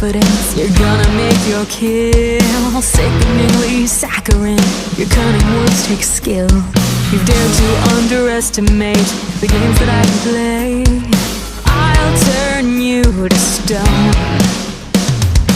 confidence. You're gonna make your kill sickeningly saccharine. Your cunning words take skill. You've dared to underestimate the games that I can play. I'll turn you to stone.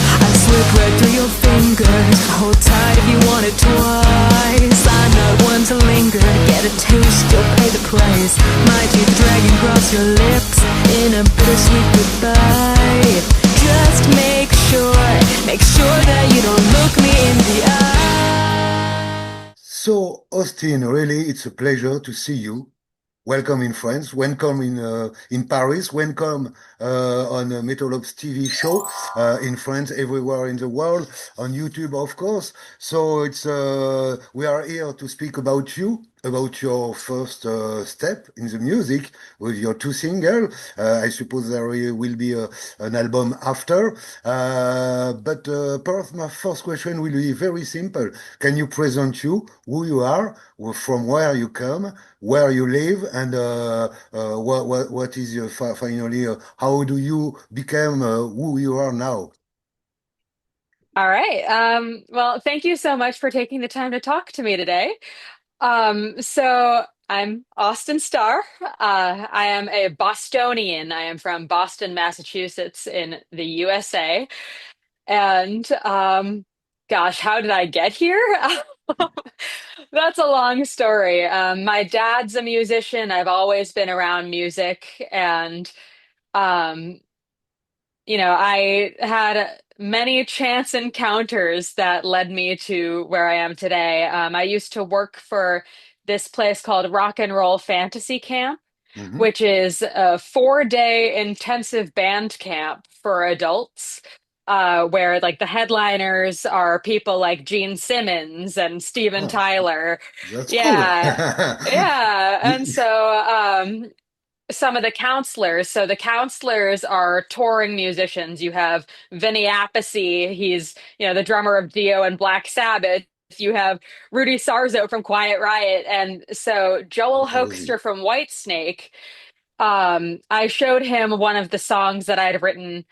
I slip right through your fingers. Hold tight if you want it twice. I'm not one to linger. Get a taste, you'll pay the price. My teeth dragging across your lips in a bittersweet goodbye. Just make sure that you don't look me in the eye. So, Austin, really, it's a pleasure to see you. Welcome in France. Welcome in Paris. Welcome on a Metal Ops TV show in France, everywhere in the world, on YouTube, of course. So we are here to speak about you, about your first step in the music with your two singles. I suppose there will be an album after. But perhaps my first question will be very simple. Can you present you, who you are, from where you come, where you live, and what is your finally how do you become who you are now? All right. Well, thank you so much for taking the time to talk to me today. So I'm Austen Starr. I am a Bostonian. I am from Boston, Massachusetts in the USA. And gosh, how did I get here? That's a long story. My dad's a musician. I've always been around music, and um, I had many chance encounters that led me to where I am today. I used to work for this place called Rock and Roll Fantasy Camp, Hmm. which is a 4-day intensive band camp for adults. Where like the headliners are people like Gene Simmons and Steven Oh, Tyler. that's cool. Yeah. Yeah. And so some of the counselors. So the counselors are touring musicians. You have Vinny Appice, he's, the drummer of Dio and Black Sabbath. You have Rudy Sarzo from Quiet Riot. And so Joel Amazing. Hoekstra from Whitesnake, I showed him one of the songs that I'd written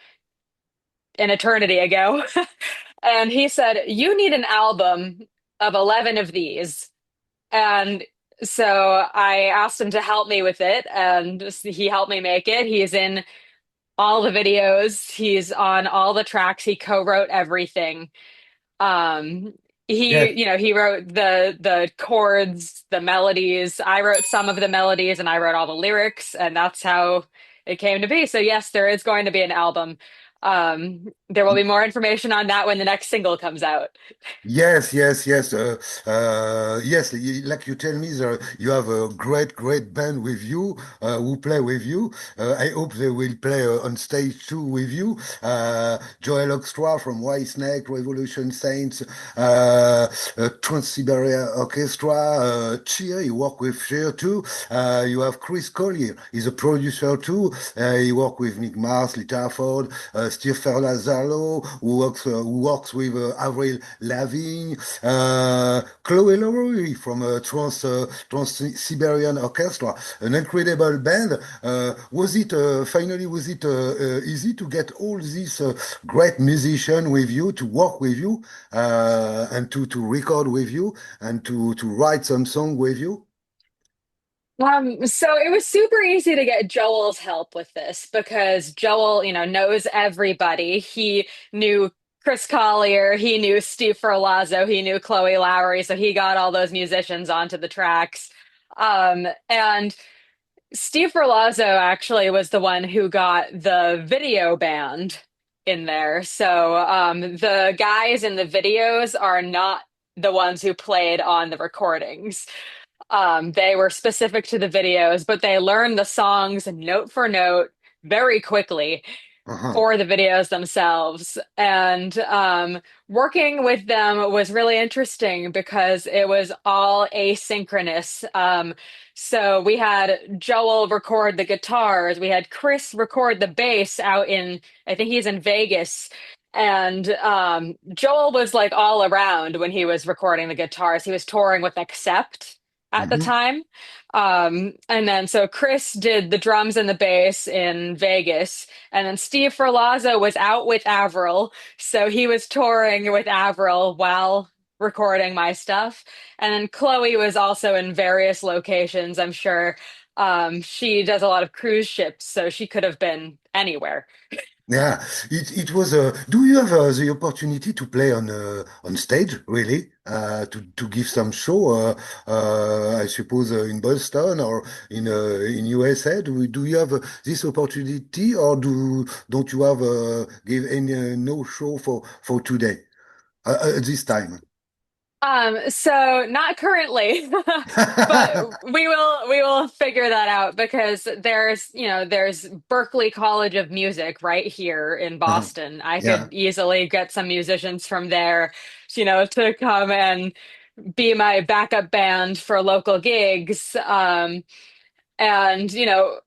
an eternity ago. And he said, "You need an album of 11 of these." And so I asked him to help me with it, and he helped me make it. He's in all the videos, he's on all the tracks, he co-wrote everything. Um, Yes. he wrote the chords, the melodies. I wrote some of the melodies, and I wrote all the lyrics, and that's how it came to be. So yes, there is going to be an album. There will be more information on that when the next single comes out. Yes, yes, yes. Yes, like you tell me, you have a great band with you who play with you. I hope they will play on stage too with you. Joel Hoekstra from Whitesnake, Revolution Saints, Trans-Siberian Orchestra, Cher, you work with Cher too. You have Chris Collier, he's a producer too. He work with Mick Mars, Lita Ford, Steve Ferlazzo, who works with Avril Lavigne, Chloe Lowery from Trans-Siberian Orchestra, an incredible band. Was it easy to get all these great musicians with you, to work with you, and to record with you, and to write some song with you? So it was super easy to get Joel's help with this because Joel, knows everybody. He knew Chris Collier, he knew Steve Ferlazzo, he knew Chloe Lowery, so he got all those musicians onto the tracks. And Steve Ferlazzo actually was the one who got the video band in there. So the guys in the videos are not the ones who played on the recordings. They were specific to the videos, but they learned the songs note for note very quickly Uh-huh. for the videos themselves. And working with them was really interesting because it was all asynchronous. So we had Joel record the guitars, we had Chris record the bass out in, I think he's in Vegas. And Joel was like all around when he was recording the guitars. He was touring with Accept. at the Hmm. time. And then so Chris did the drums and the bass in Vegas, and then Steve Ferlazzo was out with Avril, so he was touring with Avril while recording my stuff. And then Chloe was also in various locations, I'm sure. She does a lot of cruise ships, so she could have been anywhere. Yeah, it was. Do you have the opportunity to play on stage, really, to give some show? I suppose in Boston or in USA. Do you have this opportunity, or don't you have give any no show for today at this time? So not currently, but we will figure that out because there's Berklee College of Music right here in Boston. I Yeah, could easily get some musicians from there, to come and be my backup band for local gigs. And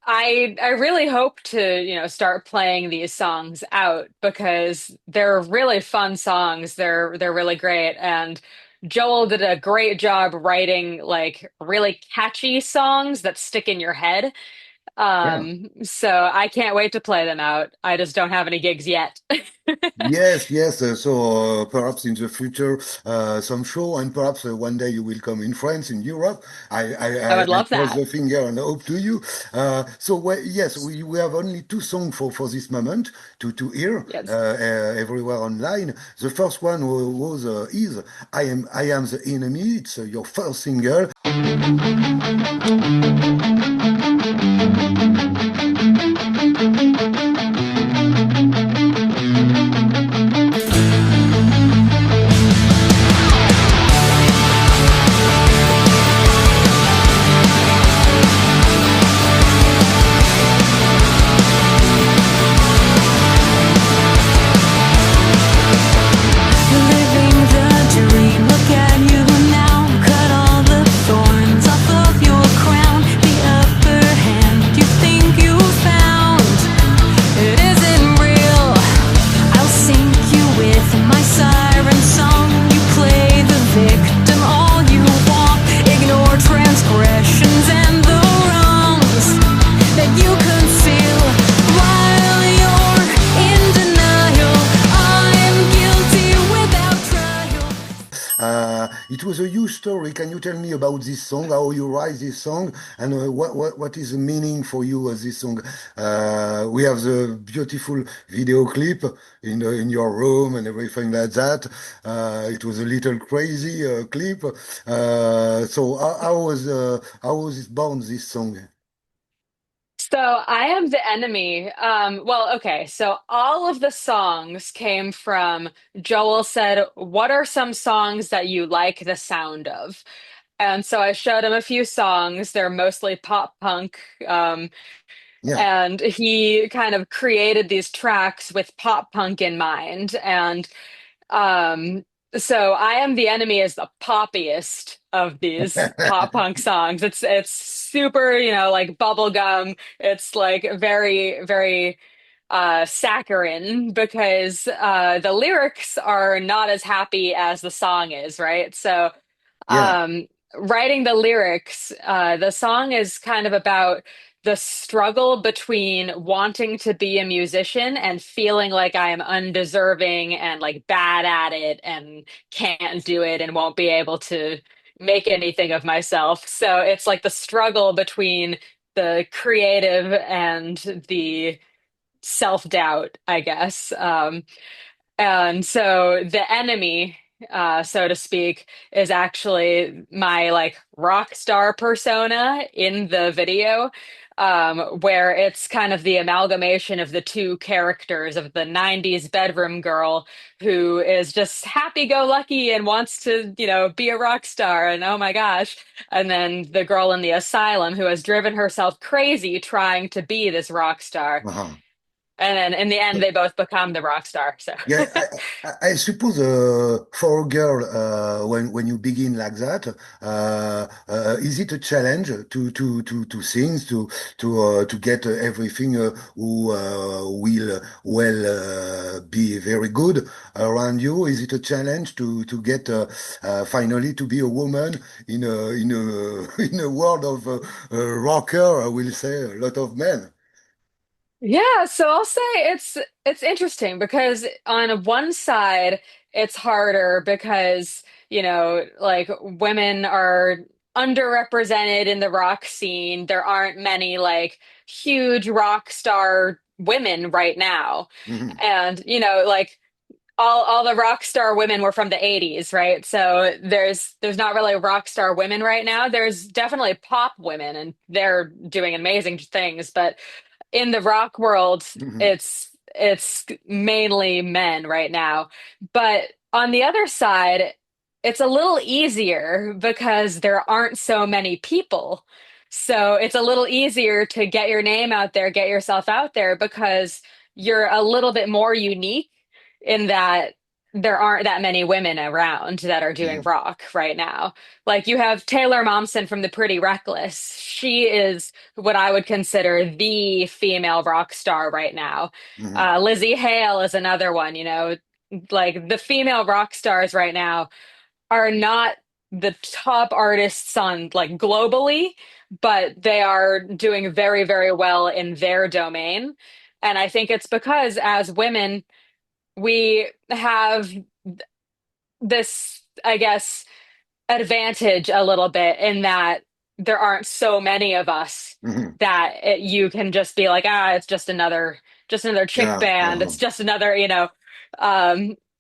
I really hope to start playing these songs out because they're really fun songs. They're really great, and Joel did a great job writing like really catchy songs that stick in your head. yeah. So I can't wait to play them out. I just don't have any gigs yet. Yes, yes. So perhaps in the future, some show, and perhaps one day you will come in France, in Europe. I would I love cross that. the finger and hope to you. Yes, we have only two songs for this moment to hear Yes. everywhere online. The first one was is I am the enemy. It's your first single. Living the dream, look at you now. Cut all the thorns off of your crown. The upper hand you think you found, it isn't real. I'll sink you with my siren song. You play the victim all you want. Ignore transgressions and the wrongs that you conceal while you're in denial. I'm guilty without trial. It was a huge story. Can you tell me about this song, how you write this song, and what is the meaning for you of this song? We have the beautiful video clip in your room and everything like that. It was a little crazy clip. How was it born, this song? So I am the enemy. Well, okay. So all of the songs came from Joel said, "What are some songs that you like the sound of?" And so I showed him a few songs. They're mostly pop punk. Yeah, And he kind of created these tracks with pop punk in mind. And um, so I Am the Enemy is the poppiest of these pop punk songs. It's super, like bubblegum. It's like very, very saccharine because the lyrics are not as happy as the song is, right? So yeah. um, writing the lyrics, the song is kind of about the struggle between wanting to be a musician and feeling like I am undeserving and like bad at it and can't do it and won't be able to make anything of myself. So it's like the struggle between the creative and the self-doubt, I guess. And so the enemy, so to speak, is actually my like rock star persona in the video, where it's kind of the amalgamation of the two characters of the 90s bedroom girl who is just happy-go-lucky and wants to, be a rock star, and oh my gosh, and then the girl in the asylum who has driven herself crazy trying to be this rock star. Uh-huh. And then in the end, they both become the rock star. So Yeah, I suppose for a girl, when you begin like that, is it a challenge to sing, to get everything who will be very good around you? Is it a challenge to get finally to be a woman in a in a world of rocker? I will say a lot of men. yeah, so I'll say it's interesting because on one side it's harder because, like women are underrepresented in the rock scene. There aren't many like huge rock star women right now. Mhm, And, like all the rock star women were from the 80s, right? So there's not really rock star women right now. There's definitely pop women and they're doing amazing things, but in the rock world, mhm, it's mainly men right now. But on the other side, it's a little easier because there aren't so many people. So it's a little easier to get your name out there, get yourself out there because you're a little bit more unique in that there aren't that many women around that are doing mhm, rock right now. Like you have Taylor Momsen from the Pretty Reckless. She is what I would consider the female rock star right now. mhm. Lizzie Hale is another one, like the female rock stars right now are not the top artists on like globally, but they are doing very, very well in their domain. And I think it's because as women, we have this, I guess, advantage a little bit in that there aren't so many of us Mhm. that you can just be like, it's just another chick Yeah. band. It's just another,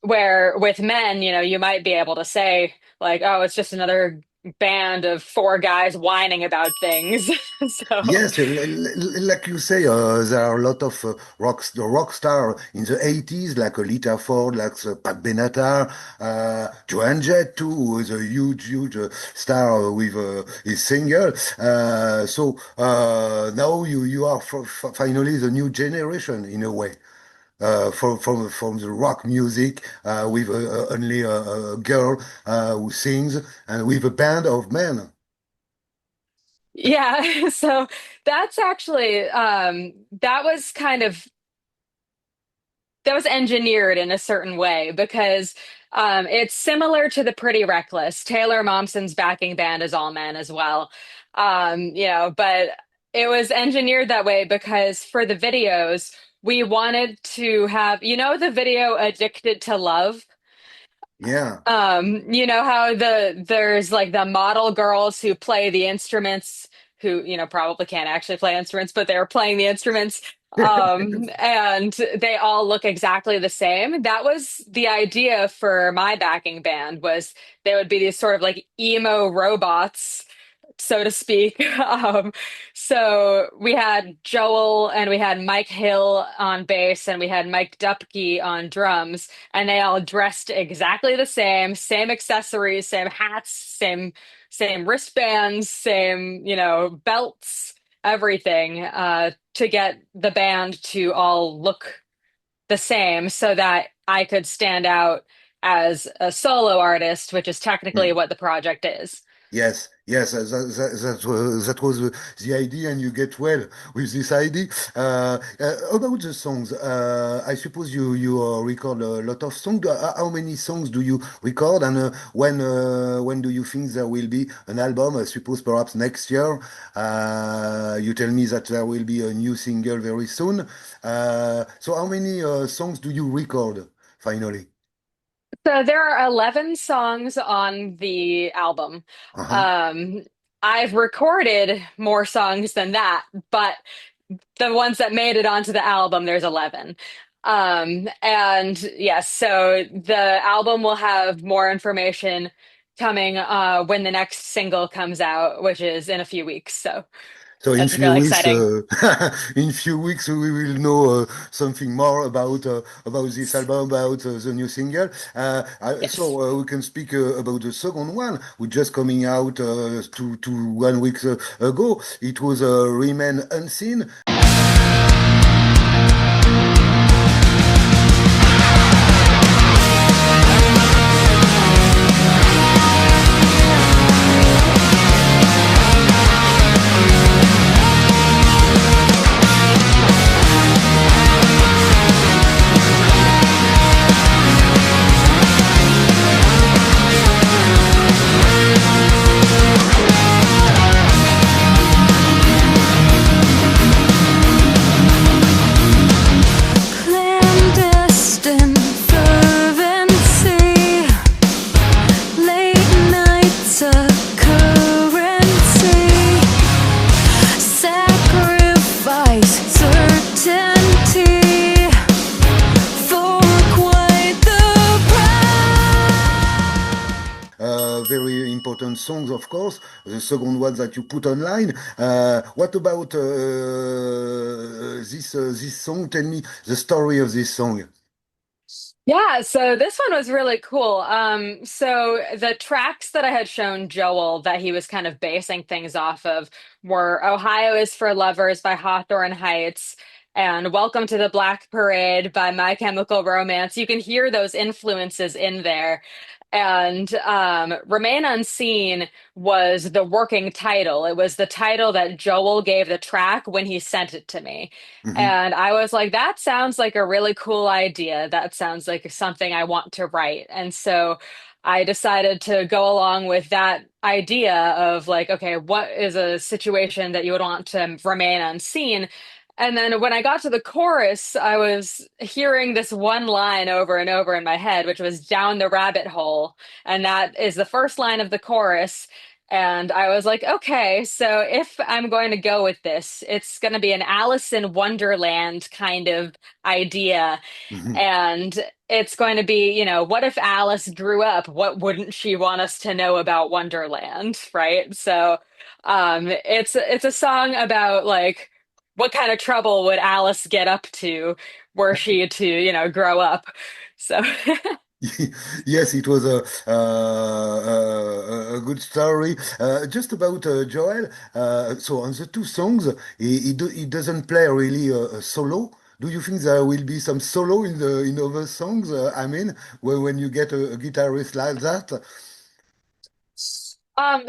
where with men, you might be able to say like, oh, it's just another band of four guys whining about things. So Yes, like you say, there are a lot of rock star in the 80s, like Lita Ford, like Pat Benatar, JOHANA JETT too, who is a huge star with his single. Now you are finally the new generation in a way. From the rock music with only a girl who sings and with a band of men. yeah, so that's actually that was engineered in a certain way because it's similar to the Pretty Reckless. Taylor Momsen's backing band is all men as well. But it was engineered that way because for the videos, we wanted to have, the video Addicted to Love. Yeah. You know how there's like the model girls who play the instruments who, probably can't actually play instruments, but they're playing the instruments. And they all look exactly the same. That was the idea for my backing band was they would be these sort of like emo robots, so to speak. So we had Joel and we had Mike Hill on bass and we had Mike Dupke on drums and they all dressed exactly the same, same accessories, same hats, same wristbands, same, belts, everything, to get the band to all look the same so that I could stand out as a solo artist, which is technically what the project is. Yes, yes, that was the idea, and you get well with this idea. About the songs, I suppose you record a lot of songs. How many songs do you record, and when do you think there will be an album? I suppose perhaps next year. You tell me that there will be a new single very soon. So how many songs do you record finally? So there are 11 songs on the album. Uh-huh. Um, I've recorded more songs than that, but the ones that made it onto the album, there's 11. And yes, so the album will have more information coming when the next single comes out, which is in a few weeks. So So in that's few really weeks, exciting. in few weeks, we will know something more about this album, about the new single. Yes. We can speak about the second one, which just coming out to 1 week ago. It was Remain Unseen. excellent songs, of course. The second one that you put online. What about this song? Tell me the story of this song. Yeah, so this one was really cool. So the tracks that I had shown Joel that he was kind of basing things off of were Ohio is for Lovers by Hawthorne Heights and Welcome to the Black Parade by My Chemical Romance. You can hear those influences in there. And Remain Unseen was the working title. It was the title that Joel gave the track when he sent it to me. Mhm. And I was like, that sounds like a really cool idea. That sounds like something I want to write. And so I decided to go along with that idea of like, okay, what is a situation that you would want to remain unseen? And then when I got to the chorus, I was hearing this one line over and over in my head, which was down the rabbit hole. And that is the first line of the chorus. And I was like, okay, so if I'm going to go with this, it's going to be an Alice in Wonderland kind of idea. Mhm. And it's going to be, what if Alice grew up? What wouldn't she want us to know about Wonderland, right? So it's a song about like what kind of trouble would Alice get up to were she to, grow up. So Yes, it was a good story. Just about Joel. So on the two songs, he doesn't play really a solo. Do you think there will be some solo in other songs? I mean, when you get a guitarist like that.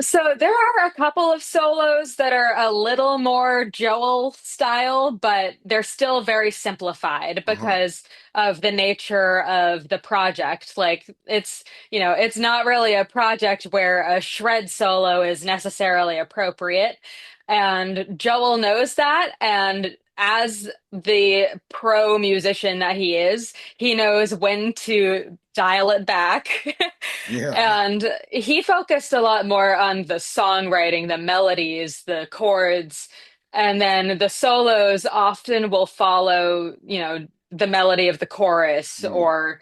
So there are a couple of solos that are a little more Joel style, but they're still very simplified Uh-huh. because of the nature of the project. Like it's not really a project where a shred solo is necessarily appropriate. And Joel knows that. And as the pro musician that he knows when to dial it back. Yeah. And he focused a lot more on the songwriting, the melodies, the chords, and then the solos often will follow, the melody of the chorus Mm. or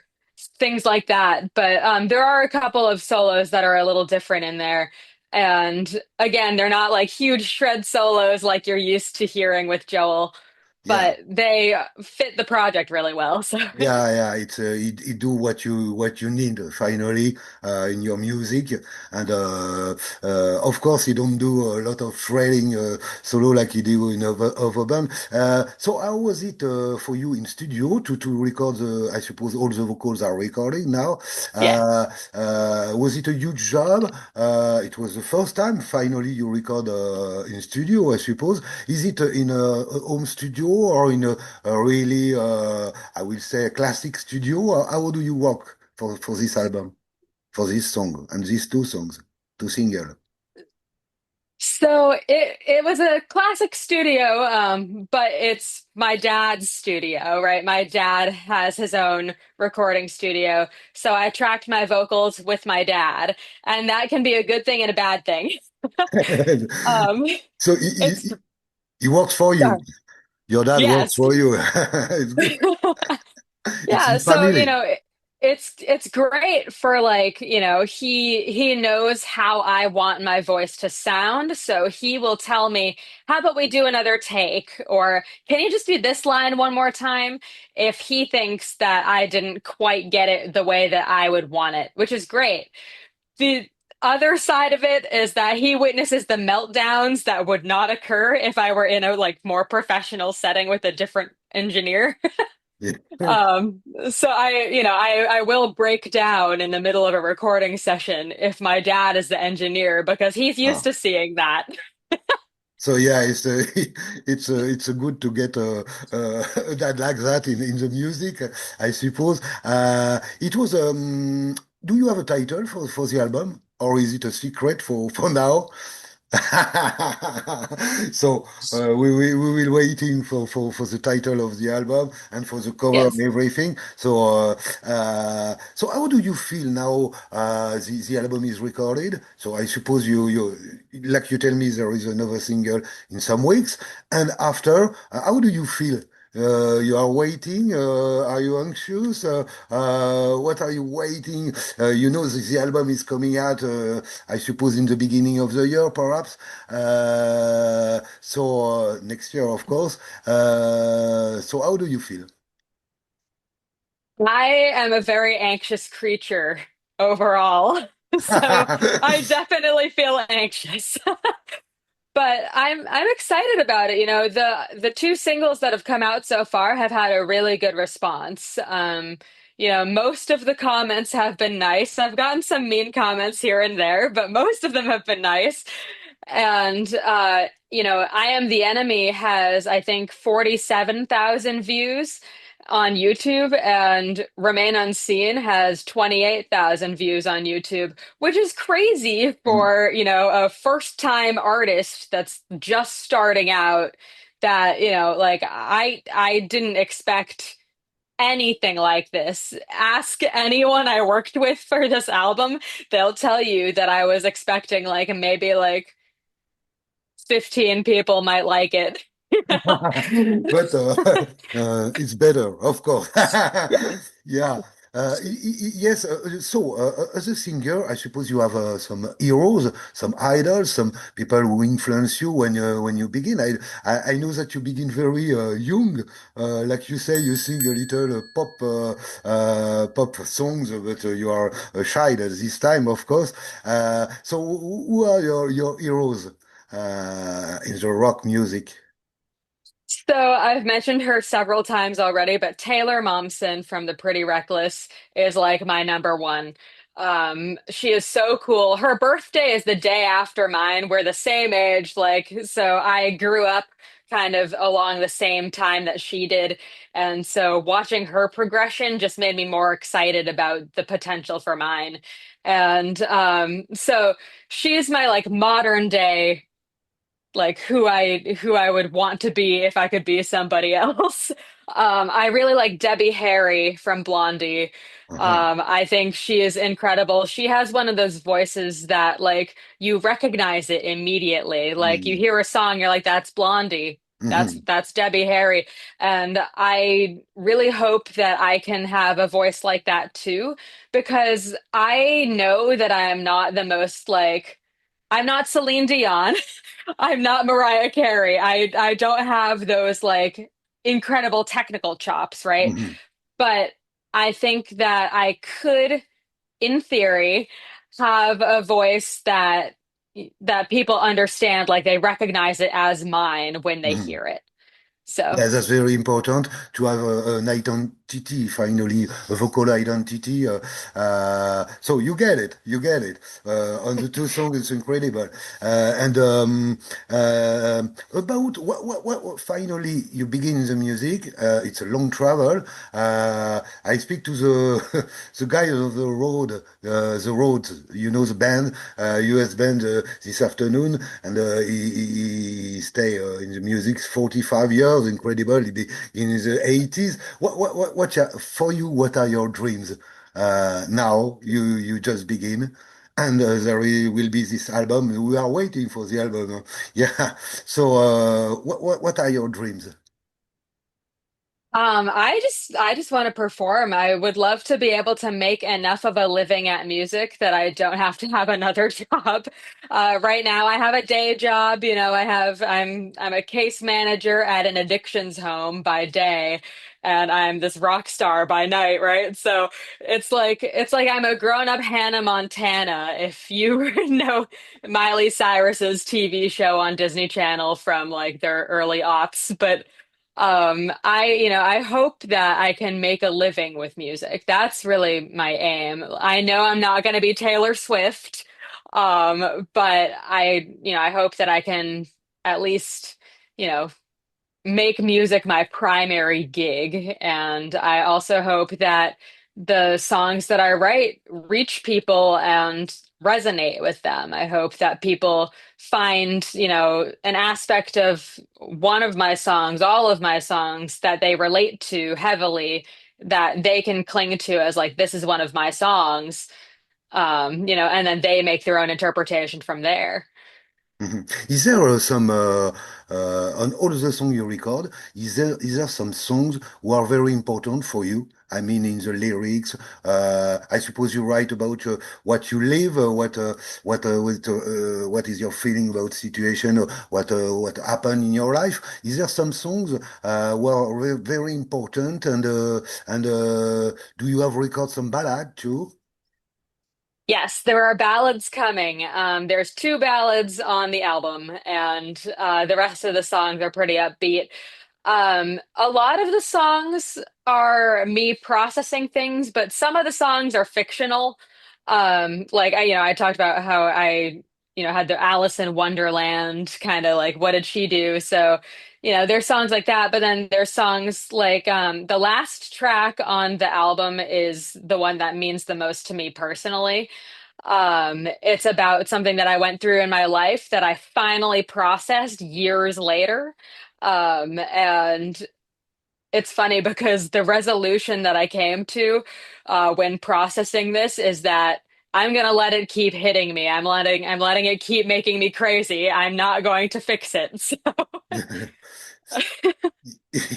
things like that. But there are a couple of solos that are a little different in there. And again, they're not like huge shred solos like you're used to hearing with Joel, Yeah. but they fit the project really well. So Yeah, yeah, it do what you need finally in your music, and of course he don't do a lot of shredding solo like he do in other band. So how was it for you in studio to record the? I suppose all the vocals are recording now. yeah. Was it a huge job? It was the first time finally you record in studio, I suppose. Is it in a home studio or in a really? I will say classic studio. How do you work for this album, for this song and these two songs, two single? So it was a classic studio, but it's my dad's studio, right? My dad has his own recording studio, so I tracked my vocals with my dad, and that can be a good thing and a bad thing. Um, So it's he works for you. Your dad works yes. for you. It's good. It's Yeah, in so family. it's great for like, he knows how I want my voice to sound, so he will tell me, "How about we do another take?" or "Can you just do this line one more time?" if he thinks that I didn't quite get it the way that I would want it, which is great. The other side of it is that he witnesses the meltdowns that would not occur if I were in a like more professional setting with a different engineer. Yeah. So I will break down in the middle of a recording session if my dad is the engineer because he's used Ah. to seeing that. So yeah, it's it's good to get a dad like that in the music, I suppose. It was do you have a title for the album, or is it a secret for now? So we will waiting for the title of the album and for the cover and Yes. everything. So how do you feel now? The album is recorded. So I suppose you like you tell me there is another single in some weeks. And after, how do you feel? You are waiting. Are you anxious? What are you waiting? You know, the album is coming out, I suppose, in the beginning of the year, perhaps. So next year, of course. So how do you feel? I am a very anxious creature overall. So I definitely feel anxious. But I'm excited about it. You know, the two singles that have come out so far have had a really good response. Most of the comments have been nice. I've gotten some mean comments here and there, but most of them have been nice. And I Am the Enemy has, I think, 47,000 views on YouTube, and Remain Unseen has 28,000 views on YouTube, which is crazy Mm. for, a first-time artist that's just starting out. That, like I didn't expect anything like this. Ask anyone I worked with for this album, they'll tell you that I was expecting like maybe like 15 people might like it. But it's better, of course. Yeah. Yes. As a singer, I suppose you have some heroes, some idols, some people who influence you when you begin. I know that you begin very young. Like you say, you sing a little pop songs, but you are a child at this time, of course. So who are your heroes in the rock music? So I've mentioned her several times already, but Taylor Momsen from The Pretty Reckless is like my number one. She is so cool. Her birthday is the day after mine. We're the same age, like, so I grew up kind of along the same time that she did. And so watching her progression just made me more excited about the potential for mine. And so she's my like modern day like who I would want to be if I could be somebody else. I really like Debbie Harry from Blondie. Uh-huh. I think she is incredible. She has one of those voices that like you recognize it immediately. Like you Mm. hear a song, you're like, that's Blondie. That's Mhm. that's Debbie Harry. And I really hope that I can have a voice like that too, because I know that I am not the most like I'm not Celine Dion. I'm not Mariah Carey. I don't have those like incredible technical chops, right? Mhm. But I think that I could, in theory, have a voice that people understand, like they recognize it as mine when they Mhm. hear it. So, Yeah, that's very important to have an identity, finally, a vocal identity. So you get it, you get it. On the two songs, it's incredible. And about finally, you begin in the music. It's a long travel. I speak to the the guys of the road. You know the band, US band, this afternoon, and he stay in the music 45 years. Incredible. He be in the 80s. For you? What are your dreams? Now you just begin. And will be this album. We are waiting for the album. Yeah. So, what are your dreams? I just want to perform. I would love to be able to make enough of a living at music that I don't have to have another job. Right now I have a day job, I'm a case manager at an addictions home by day, and I'm this rock star by night, right? So it's like I'm a grown-up Hannah Montana, if you know Miley Cyrus's TV show on Disney Channel from like their early aughts, but I hope that I can make a living with music. That's really my aim. I know I'm not going to be Taylor Swift, but I hope that I can at least, you know, make music my primary gig. And I also hope that the songs that I write reach people and resonate with them. I hope that people find, an aspect of one of my songs, all of my songs that they relate to heavily, that they can cling to as like, this is one of my songs, and then they make their own interpretation from there. Mhm. Is there some on all the songs you record? Is there some songs who are very important for you? I mean, in the lyrics, I suppose you write about what you live, what is your feeling about situation, or what happened in your life. Is there some songs who are very important, and do you have record some ballad too? Yes, there are ballads coming. There's two ballads on the album, and the rest of the songs are pretty upbeat. A lot of the songs are me processing things, but some of the songs are fictional. Like I talked about how I had the Alice in Wonderland kind of like, what did she do? So, there's songs like that, but then there's songs like the last track on the album is the one that means the most to me personally. It's about something that I went through in my life that I finally processed years later. And it's funny because the resolution that I came to when processing this is that I'm gonna let it keep hitting me. I'm letting it keep making me crazy. I'm not going to fix it.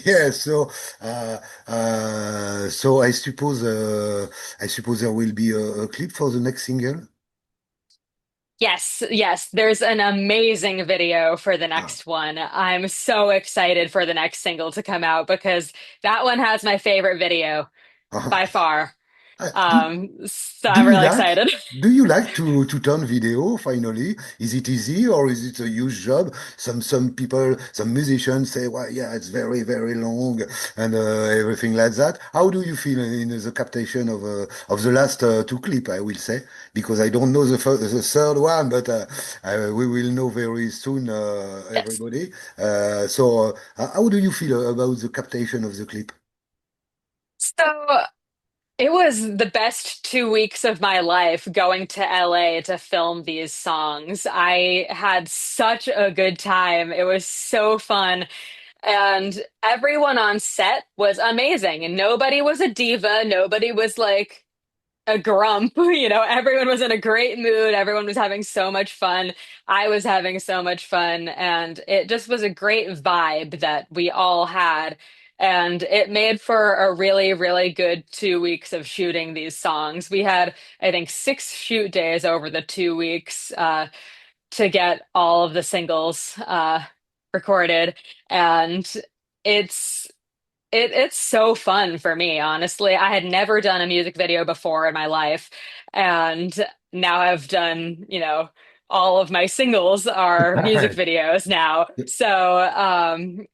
Yeah, so I suppose there will be a clip for the next single. Yes, yes, there's an amazing video for the Ah. next one. I'm so excited for the next single to come out because that one has my favorite video by far. Uh, do So do I'm you really like excited. do you like to turn video finally? Is it easy or is it a huge job? Some people, some musicians say, well, yeah, it's very long and everything like that. How do you feel in the captation of the last two clip? I will say because I don't know the third one, but we will know very soon, Yes. everybody. So, how do you feel about the captation of the clip? So it was the best 2 weeks of my life going to LA to film these songs. I had such a good time. It was so fun. And everyone on set was amazing. And nobody was a diva. Nobody was like a grump. Everyone was in a great mood. Everyone was having so much fun. I was having so much fun. And it just was a great vibe that we all had. And it made for a really, really good 2 weeks of shooting these songs. We had, I think, 6 shoot days over the 2 weeks to get all of the singles recorded. And it's it's so fun for me, honestly. I had never done a music video before in my life, and now I've done, all of my singles are music videos now. So,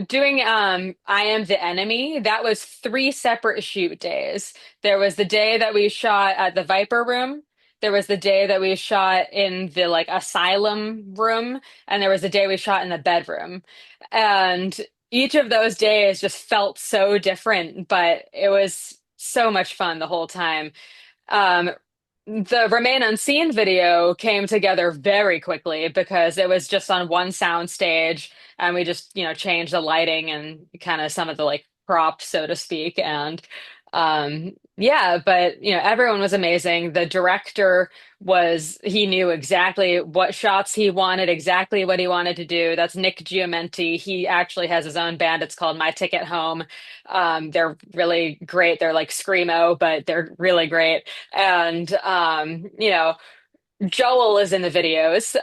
doing I Am the Enemy, that was 3 separate shoot days. There was the day that we shot at the Viper Room. There was the day that we shot in the like asylum room, and there was the day we shot in the bedroom. And each of those days just felt so different, but it was so much fun the whole time. Um, the Remain Unseen video came together very quickly because it was just on one sound stage and we just, changed the lighting and kind of some of the like props, so to speak. And yeah, but everyone was amazing. The director he knew exactly what shots he wanted, exactly what he wanted to do. That's Nick Giamenti. He actually has his own band. It's called My Ticket Home. They're really great. They're like screamo, but they're really great. And Joel is in the videos.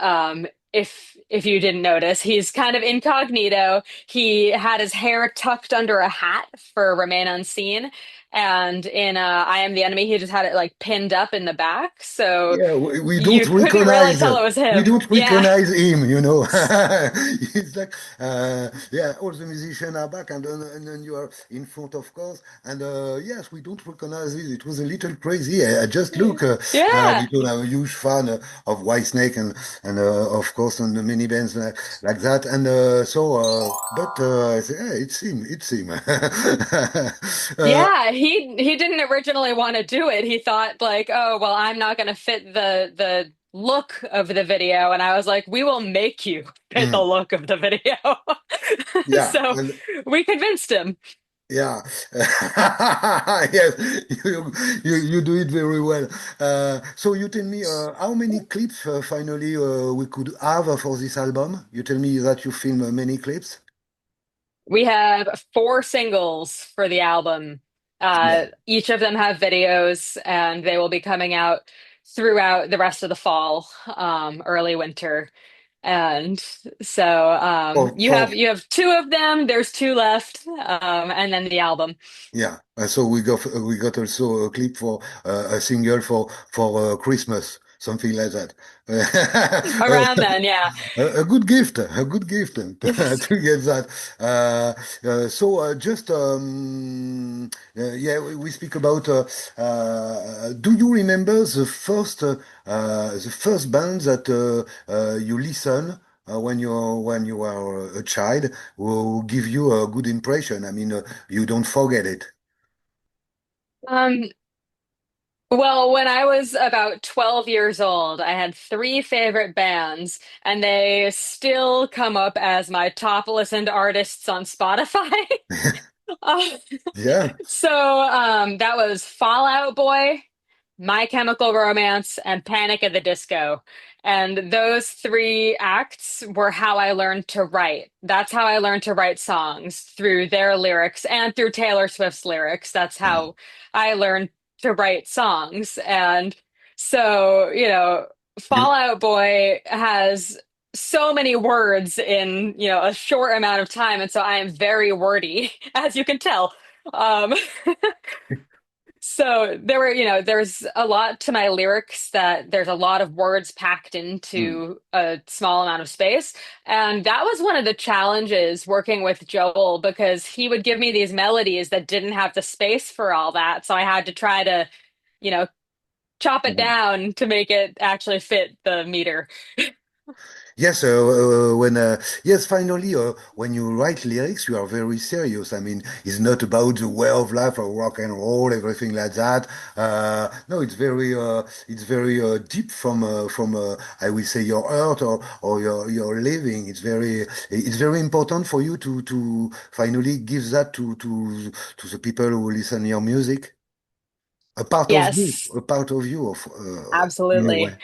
If you didn't notice, he's kind of incognito. He had his hair tucked under a hat for Remain Unseen, and in I Am the Enemy, he just had it like pinned up in the back, so Yeah, we don't you couldn't really recognize tell it was we him. don't Yeah. recognize him, you know. It's like yeah, all the musicians are back and then you are in front, of course. And yes, we don't recognize it. It was a little crazy. I just look Yeah. because I'm a huge fan of Whitesnake and of course on the many bands like that. And but I say, yeah, it's him. uh, Yeah, he didn't originally want to do it. He thought like, oh, well, I'm not going to fit the look of the video. And I was like, we will make you fit the mm, look of the video. yeah. So we convinced him. Yeah, yes, you do it very well. So you tell me how many clips finally we could have for this album? You tell me that you film many clips. We have four singles for the album. Yeah. Each of them have videos, and they will be coming out throughout the rest of the fall, early winter. And so you For have two of them. There's two left, and then the album yeah. So we got also a clip for a single for Christmas, something like that. around then. Yeah. A good gift, a good gift Yes. to get that. So just yeah, we speak about. Do you remember the first band that you listen when you are a child who give you a good impression? I mean, you don't forget it. Um, well, when I was about 12 years old, I had three favorite bands, and they still come up as my top listened artists on Spotify. Uh, Yeah. that was Fall Out Boy, My Chemical Romance, and Panic at the Disco. And those three acts were how I learned to write. That's how I learned to write songs through their lyrics and through Taylor Swift's lyrics. That's how I learned to write songs. And so, Fall You Out Boy has so many words in, a short amount of time. And so I am very wordy, as you can tell. Um, so there's a lot to my lyrics that there's a lot of words packed mm. into a small amount of space. And that was one of the challenges working with Joel because he would give me these melodies that didn't have the space for all that. So I had to try to, you know, chop it down to make it actually fit the meter. Yes, yes, finally, when you write lyrics, you are very serious. I mean, it's not about the way of life or rock and roll, everything like that. No, it's very deep from I will say your heart or your living. It's very important for you to finally give that to the people who listen your music. Yes, A part of you, in a absolutely. way.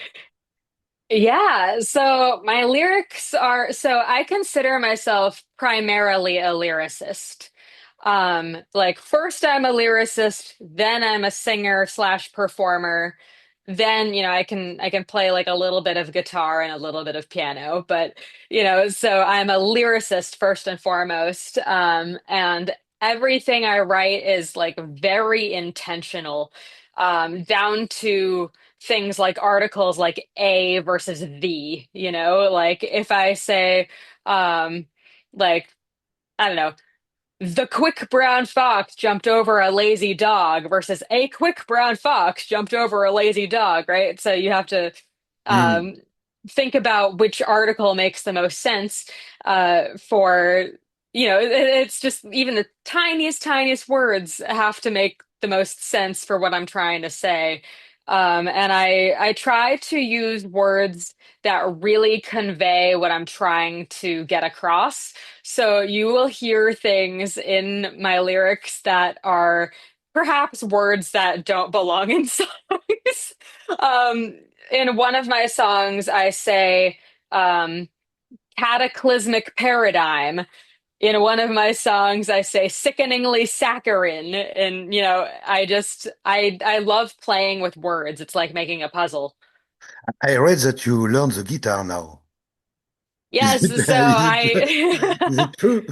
Yeah, so my lyrics are so I consider myself primarily a lyricist. Like first I'm a lyricist, then I'm a singer slash performer. Then, I can play like a little bit of guitar and a little bit of piano, but so I'm a lyricist first and foremost. And everything I write is like very intentional, down to things like articles like a versus like if I say, um, like, I don't know, the quick brown fox jumped over a lazy dog versus a quick brown fox jumped over a lazy dog, right? So you have to Mm. um, think about which article makes the most sense for, it's just even the tiniest words have to make the most sense for what I'm trying to say. And I try to use words that really convey what I'm trying to get across. So you will hear things in my lyrics that are perhaps words that don't belong in songs. Um, in one of my songs, I say cataclysmic paradigm. In one of my songs, I say sickeningly saccharine. And, I love playing with words. It's like making a puzzle. I read that you learned the guitar now. Is Yes, it, so is it true?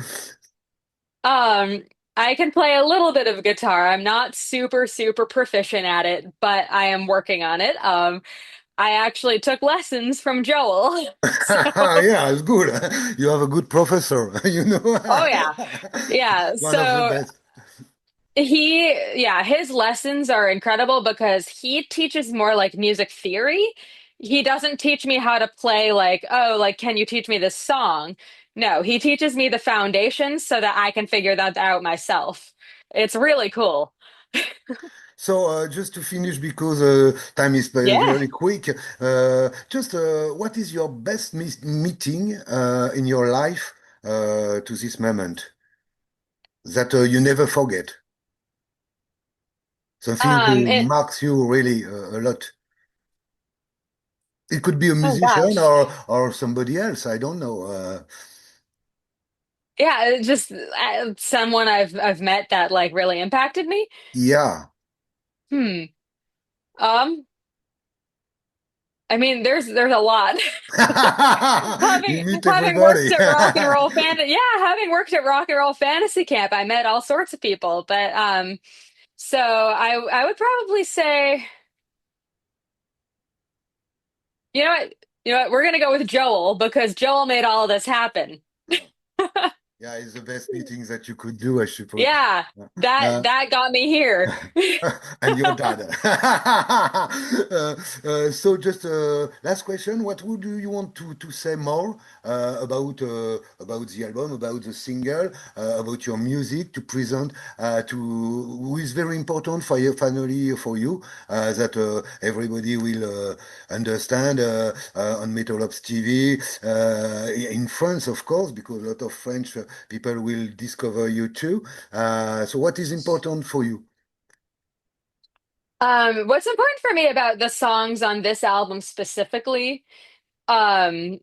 um, I can play a little bit of guitar. I'm not super proficient at it, but I am working on it. I actually took lessons from Joel. So, Yeah, it's good. You have a good professor, you know. oh yeah. Yeah. One of the So best. his lessons are incredible because he teaches more like music theory. He doesn't teach me how to play like, oh, like, can you teach me this song? No, he teaches me the foundations so that I can figure that out myself. It's really cool. So just to finish, because time is Yeah. very quick, just what is your best meeting in your life to this moment? that you never forget? Something who It marks you really a lot. It could be a oh musician gosh. or somebody else. I don't know. Yeah, it's just someone I've met that like really impacted me. Yeah. Hmm. Um, I mean, there's a lot. You Having meet having everybody. worked at having worked at rock and roll fantasy camp, I met all sorts of people. But so I would probably say, you know what, we're gonna go with Joel because Joel made all of this happen. Yeah. Yeah, it's the best meeting that you could do, I suppose. Yeah, that Uh, that got me here. and your dad. So just last question, what would you want to say more about the album, about the single, about your music to present to who is very important for your family, for you, that everybody will understand on Metal Ops TV in France, of course, because a lot of French people will discover you too. So what is important for you? What's important for me about the songs on this album specifically, um,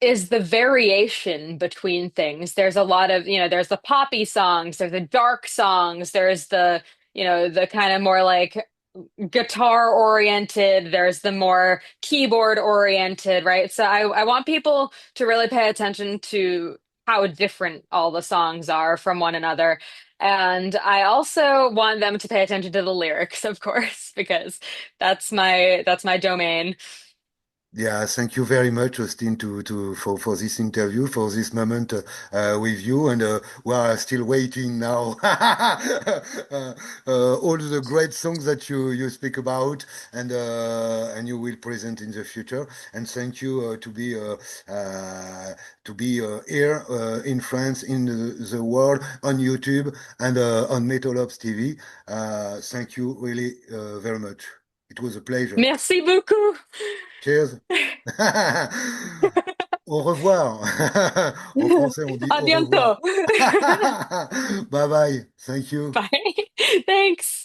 is the variation between things. There's a lot of, there's the poppy songs, there's the dark songs, there's the, the kind of more like guitar oriented, there's the more keyboard oriented, right? So I want people to really pay attention to how different all the songs are from one another. And I also want them to pay attention to the lyrics, of course, because that's my domain. Yeah, thank you very much, Austin, for this interview, for this moment with you, and we are still waiting now. All the great songs that you speak about, and you will present in the future. And thank you to be here in France, in the world, on YouTube, and on Metal Ops TV. Thank you really very much. It was a pleasure. Merci beaucoup. Cheers. Au revoir. En français, on dit À au revoir. bientôt. Bye bye. Thank you. Bye. Thanks.